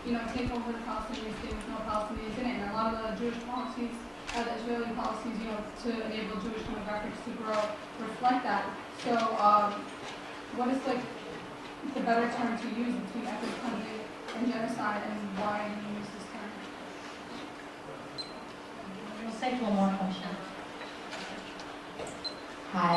take over the Palestinian state with no Palestinians in it. And a lot of the Jewish policies, the Israeli policies, to enable Jewish demographics to grow, reflect that. So, what is the better term to use between ethnic cleansing and genocide, and why do you use this term? We'll take one more question. Hi,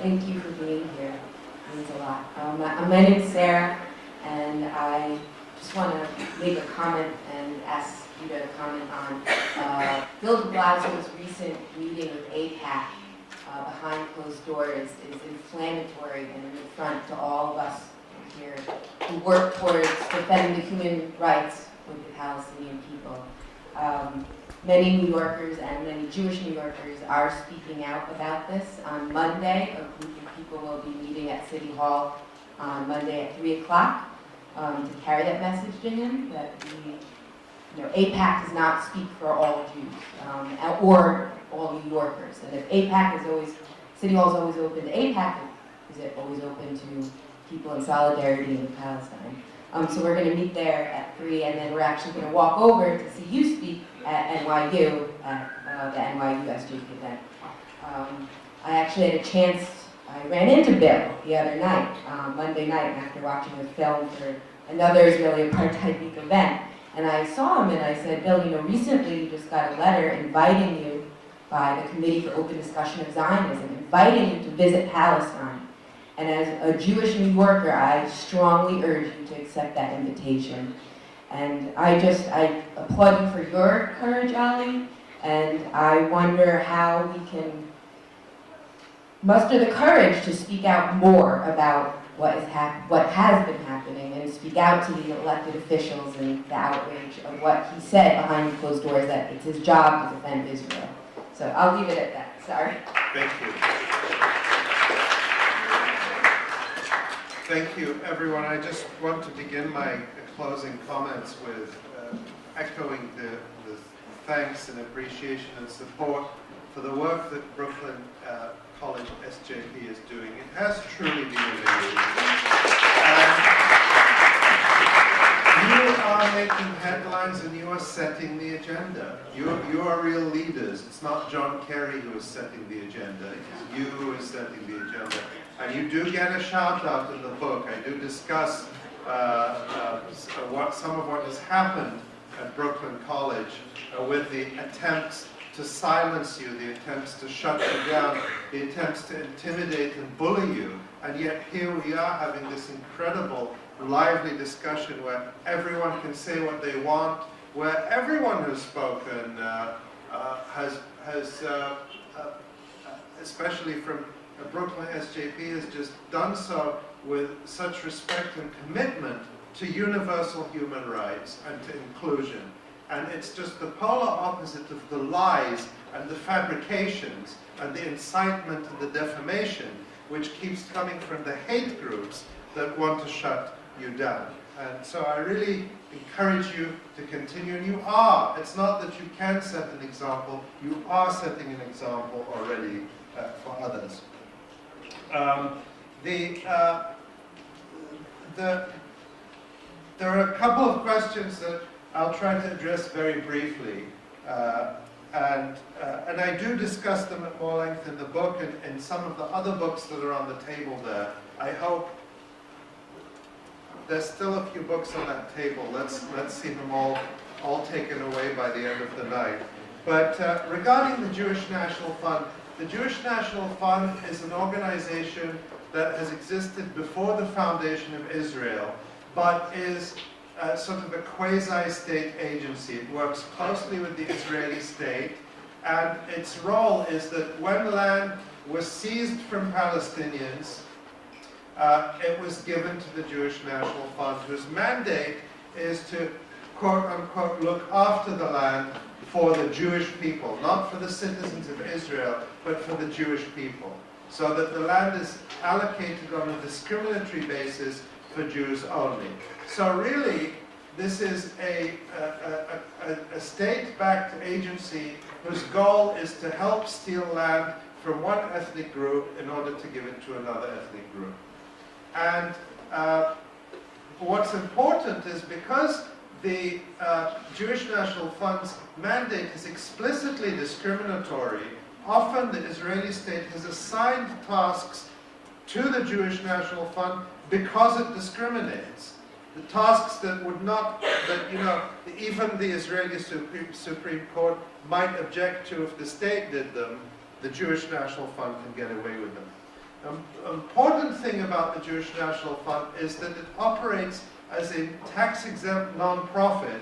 thank you for being here. It means a lot. My name is Sarah, and I just want to make a comment and ask you to comment on Bill de Blasio's recent meeting with AIPAC behind closed doors is inflammatory and an affront to all of us here who work towards defending the human rights of the Palestinian people. Many New Yorkers and many Jewish New Yorkers are speaking out about this. On Monday, a group of people will be meeting at City Hall on Monday at 3 o'clock to carry that message to him, that AIPAC does not speak for all Jews or all New Yorkers. And if AIPAC is always, City Hall is always open to AIPAC, is it always open to people in solidarity in Palestine? So we're going to meet there at 3, and then we're actually going to walk over to see you speak at NYU, at the NYU SJP event. I actually had a chance, I ran into Bill the other night, Monday night, after watching a film for another Israeli apartheid week event. And I saw him and I said, Bill, recently you just got a letter inviting you by the Committee for Open Discussion of Zionism, inviting you to visit Palestine. And as a Jewish New Yorker, I strongly urge you to accept that invitation. And I applaud you for your courage, Ali, and I wonder how we can muster the courage to speak out more about what has been happening, and speak out to the elected officials and the outrage of what he said behind closed doors, that it's his job to defend Israel. So I'll leave it at that. Sorry. Thank you. Thank you, everyone. I just want to begin my closing comments with echoing the thanks and appreciation and support for the work that Brooklyn College SJP is doing. It has truly been amazing. You are making headlines and you are setting the agenda. You are real leaders. It's not John Kerry who is setting the agenda. It is you who is setting the agenda. And you do get a shout out in the book. I do discuss some of what has happened at Brooklyn College with the attempts to silence you, the attempts to shut you down, the attempts to intimidate and bully you. And yet here we are having this incredible, lively discussion where everyone can say what they want, where everyone who's spoken especially from Brooklyn SJP, has just done so with such respect and commitment to universal human rights and to inclusion. And it's just the polar opposite of the lies and the fabrications and the incitement and the defamation which keeps coming from the hate groups that want to shut you down. And so I really encourage you to continue. And you are. It's not that you can set an example. You are setting an example already for others. There are a couple of questions that I'll try to address very briefly. And I do discuss them at more length in the book and in some of the other books that are on the table there. I hope there's still a few books on that table. Let's see them all taken away by the end of the night. But regarding the Jewish National Fund, the Jewish National Fund is an organization that has existed before the foundation of Israel, but is sort of a quasi-state agency. It works closely with the Israeli state, and its role is that when land was seized from Palestinians, it was given to the Jewish National Fund, whose mandate is to, quote-unquote, look after the land for the Jewish people, not for the citizens of Israel, but for the Jewish people, so that the land is allocated on a discriminatory basis for Jews only. So really, this is a state-backed agency whose goal is to help steal land from one ethnic group in order to give it to another ethnic group. And what's important is because the Jewish National Fund's mandate is explicitly discriminatory, often the Israeli state has assigned tasks to the Jewish National Fund because it discriminates. The tasks that would not, that, you know, even the Israeli Supreme Court might object to if the state did them, the Jewish National Fund can get away with them. An important thing about the Jewish National Fund is that it operates as a tax-exempt non-profit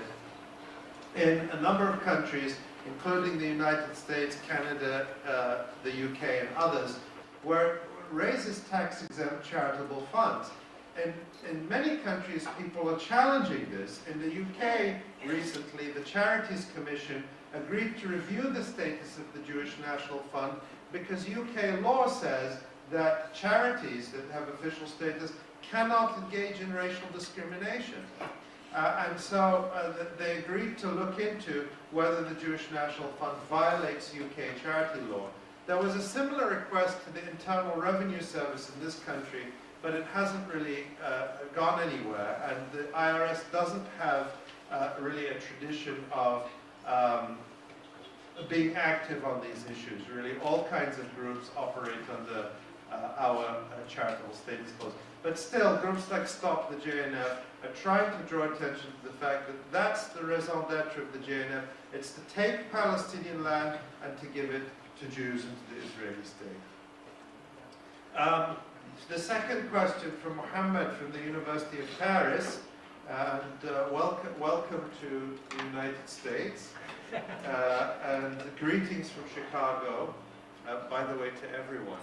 in a number of countries, including the United States, Canada, the UK, and others, where it raises tax-exempt charitable funds. And in many countries, people are challenging this. In the UK, recently, the Charities Commission agreed to review the status of the Jewish National Fund because UK law says that charities that have official status cannot engage in racial discrimination. And so they agreed to look into whether the Jewish National Fund violates UK charity law. There was a similar request to the Internal Revenue Service in this country, but it hasn't really gone anywhere, and the IRS doesn't have really a tradition of being active on these issues. Really, all kinds of groups operate under our charitable status clause. But still, groups like Stop the JNF are trying to draw attention to the fact that that's the raison d'etre of the JNF. It's to take Palestinian land and to give it to Jews and to the Israeli state. The second question from Mohammed from the University of Paris, and welcome to the United States, and greetings from Chicago, by the way, to everyone.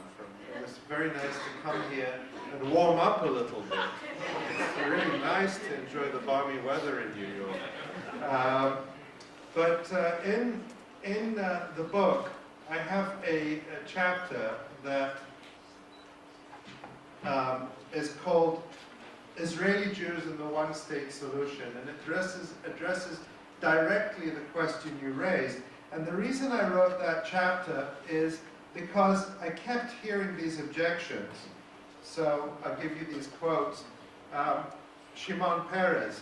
It was very nice to come here and warm up a little bit. It's really nice to enjoy the balmy weather in New York. But in the book, I have a chapter that is called Israeli Jews and the One-State Solution, and it addresses directly the question you raised. And the reason I wrote that chapter is because I kept hearing these objections. So I'll give you these quotes. Shimon Peres,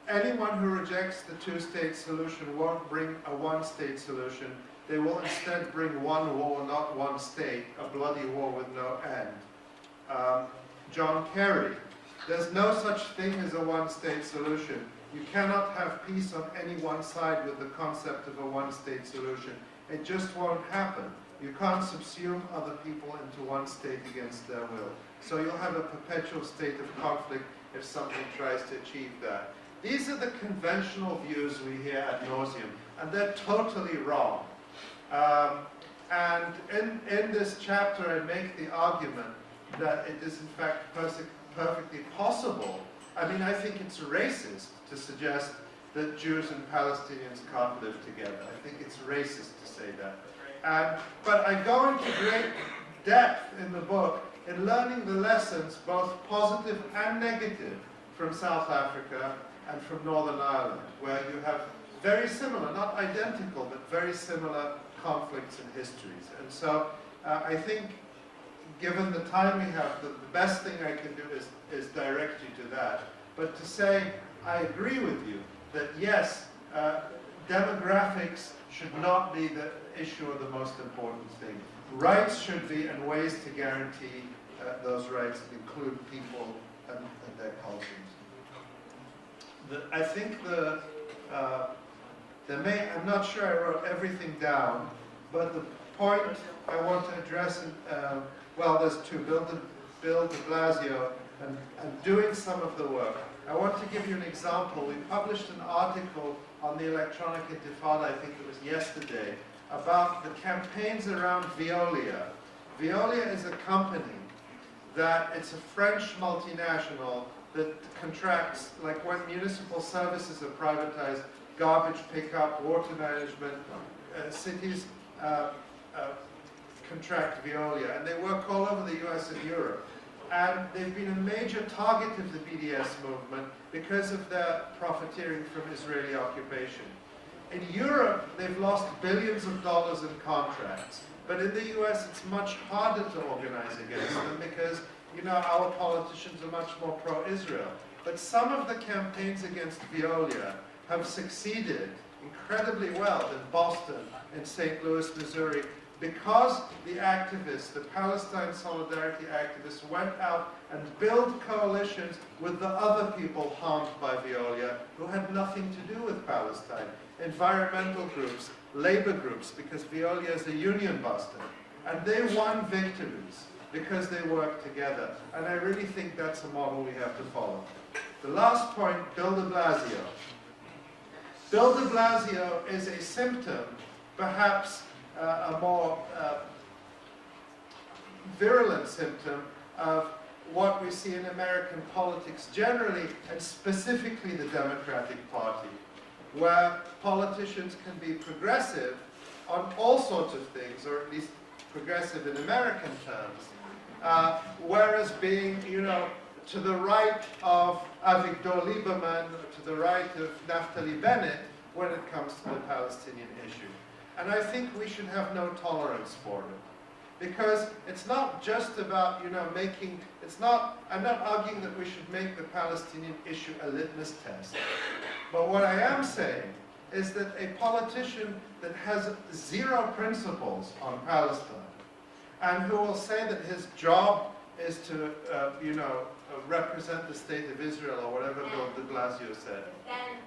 anyone who rejects the two-state solution won't bring a one-state solution. They will instead bring one war, not one state, a bloody war with no end. John Kerry, there's no such thing as a one-state solution. You cannot have peace on any one side with the concept of a one-state solution. It just won't happen. You can't subsume other people into one state against their will. So you'll have a perpetual state of conflict if somebody tries to achieve that. These are the conventional views we hear ad nauseum, and they're totally wrong. And in this chapter, I make the argument that it is in fact perfectly possible. I mean, I think it's racist to suggest that Jews and Palestinians can't live together. I think it's racist to say that. But I go into great depth in the book in learning the lessons, both positive and negative, from South Africa and from Northern Ireland, where you have very similar, not identical, but very similar conflicts and histories. And so I think, given the time we have, the best thing I can do is direct you to that. But to say, I agree with you, that yes, demographics should not be the issue or the most important thing. Rights should be, and ways to guarantee those rights include people and their cultures. I think I'm not sure I wrote everything down, but the point I want to address, well, there's two, Bill de Blasio and doing some of the work. I want to give you an example. We published an article on the Electronic Intifada, I think it was yesterday, about the campaigns around Veolia. Veolia is a company it's a French multinational that contracts, like when municipal services are privatized, garbage pickup, water management, cities contract Veolia, and they work all over the US and Europe. And they've been a major target of the BDS movement because of their profiteering from Israeli occupation. In Europe, they've lost billions of dollars in contracts. But in the US, it's much harder to organize against them because, our politicians are much more pro-Israel. But some of the campaigns against Veolia have succeeded incredibly well in Boston, in St. Louis, Missouri, because the activists, the Palestine Solidarity activists, went out and built coalitions with the other people harmed by Veolia who had nothing to do with Palestine. Environmental groups, labor groups, because Veolia is a union buster. And they won victories because they worked together. And I really think that's a model we have to follow. The last point, Bill de Blasio. Bill de Blasio is a symptom, perhaps a more virulent symptom of what we see in American politics generally, and specifically the Democratic Party, where politicians can be progressive on all sorts of things, or at least progressive in American terms, whereas being, to the right of Avigdor Lieberman, to the right of Naftali Bennett, when it comes to the Palestinian issue. And I think we should have no tolerance for it. Because it's not just about, I'm not arguing that we should make the Palestinian issue a litmus test. But what I am saying is that a politician that has zero principles on Palestine, and who will say that his job is to, represent the state of Israel, or whatever Bill de Blasio said,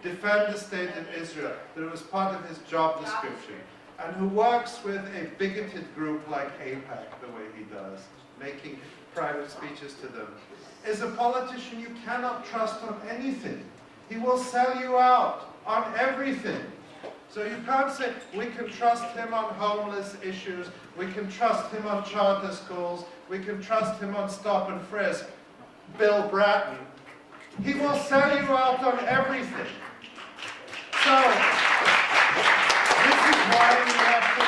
defend the state of Israel, that it was part of his job description, and who works with a bigoted group like AIPAC, the way he does, making private speeches to them, is a politician you cannot trust on anything. He will sell you out on everything. So you can't say, we can trust him on homeless issues, we can trust him on charter schools, we can trust him on stop and frisk. Bill Bratton, he will sell you out on everything. So, this is why we have to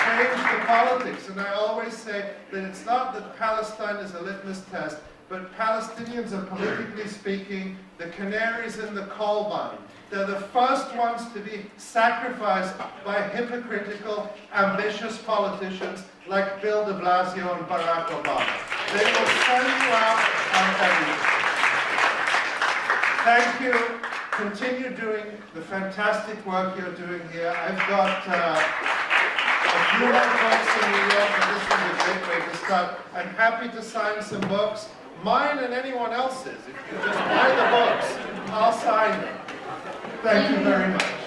change the politics. And I always say that it's not that Palestine is a litmus test, but Palestinians are, politically speaking, the canaries in the coal mine. They're the first ones to be sacrificed by hypocritical, ambitious politicians like Bill de Blasio and Barack Obama. They will send you out on everything. Thank you. Continue doing the fantastic work you're doing here. I've got a few more books in New York, and this is a great way to start. I'm happy to sign some books, mine and anyone else's. If you just buy the books, I'll sign them. Thank you very much.